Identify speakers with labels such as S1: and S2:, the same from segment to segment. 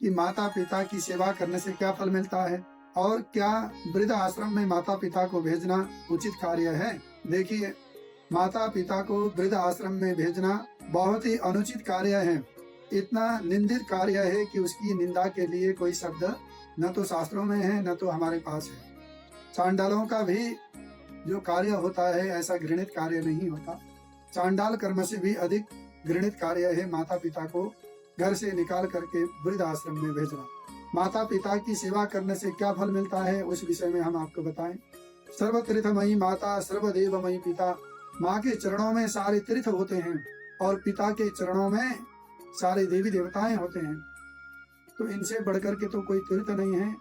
S1: कि माता पिता की सेवा करने से क्या फल मिलता है और क्या वृद्ध आश्रम में माता पिता को भेजना उचित कार्य है। देखिए, माता पिता को वृद्ध आश्रम में भेजना बहुत ही अनुचित कार्य है। इतना निंदित कार्य है कि उसकी निंदा के लिए कोई शब्द न तो शास्त्रों में है न तो हमारे पास है। चांडालों का भी जो कार्य होता है ऐसा घृणित कार्य नहीं होता। चांडाल कर्म से भी अधिक घृणित कार्य है माता पिता को घर से निकाल करके वृद्ध आश्रम में भेजना। माता पिता की सेवा करने से क्या फल मिलता है उस विषय में हम आपको बताएं। सर्वतीर्थमयी माता सर्वदेवमयी पिता। माँ के चरणों में सारे तीर्थ होते हैं और पिता के चरणों में सारे देवी देवताएं होते हैं। तो इनसे बढ़कर के तो कोई तीर्थ नहीं है,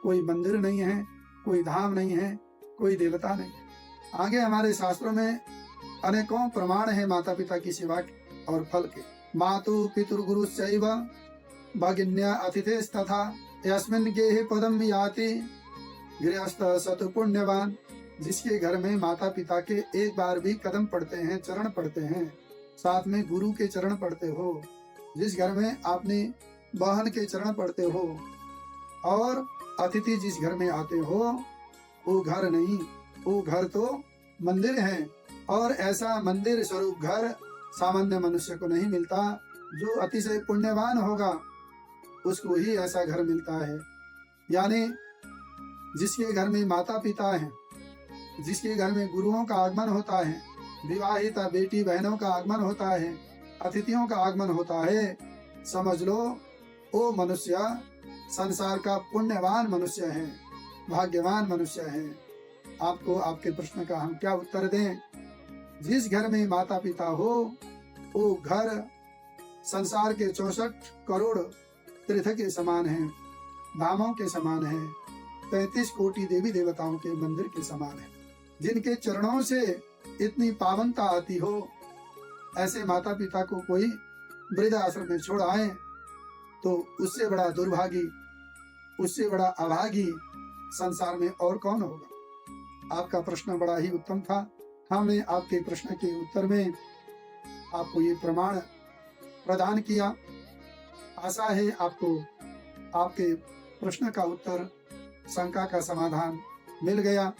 S1: कोई मंदिर नहीं है, कोई धाम नहीं है, कोई देवता नहीं है। आगे हमारे शास्त्रों में अनेकों प्रमाण है माता पिता की सेवा और फल के। मातु पितुर्गुरु चैव भगिन्या अतिथेस्तथा यस्मिन् गेहे पदम वियाति गृहस्थ सतु पुण्यवान। जिसके घर में माता पिता के एक बार भी कदम पड़ते हैं, चरण पड़ते हैं, साथ में गुरु के चरण पड़ते हो, जिस घर में आपने बहन के चरण पड़ते हो और अतिथि जिस घर में आते हो वो घर नहीं, वो घर तो मंदिर है। और ऐसा मंदिर स्वरूप घर सामान्य मनुष्य को नहीं मिलता। जो अतिशय पुण्यवान होगा उसको ही ऐसा घर मिलता है। यानी जिसके घर में माता पिता हैं, जिसके घर में गुरुओं का आगमन होता है, विवाहिता बेटी बहनों का आगमन होता है, अतिथियों का आगमन होता है, समझ लो वो मनुष्य संसार का पुण्यवान मनुष्य है, भाग्यवान मनुष्य है। आपको आपके प्रश्न का हम क्या उत्तर दें। जिस घर में माता पिता हो वो घर संसार के 64 करोड़ तीर्थ के समान है, धामों के समान है, 33 कोटि देवी देवताओं के मंदिर के समान है। जिनके चरणों से इतनी पावनता आती हो ऐसे माता पिता को कोई वृद्ध आश्रम में छोड़ आए तो उससे बड़ा दुर्भागी, उससे बड़ा अभागी संसार में और कौन होगा। आपका प्रश्न बड़ा ही उत्तम था। हमने आपके प्रश्न के उत्तर में आपको ये प्रमाण प्रदान किया। आशा है आपको आपके प्रश्न का उत्तर, शंका का समाधान मिल गया।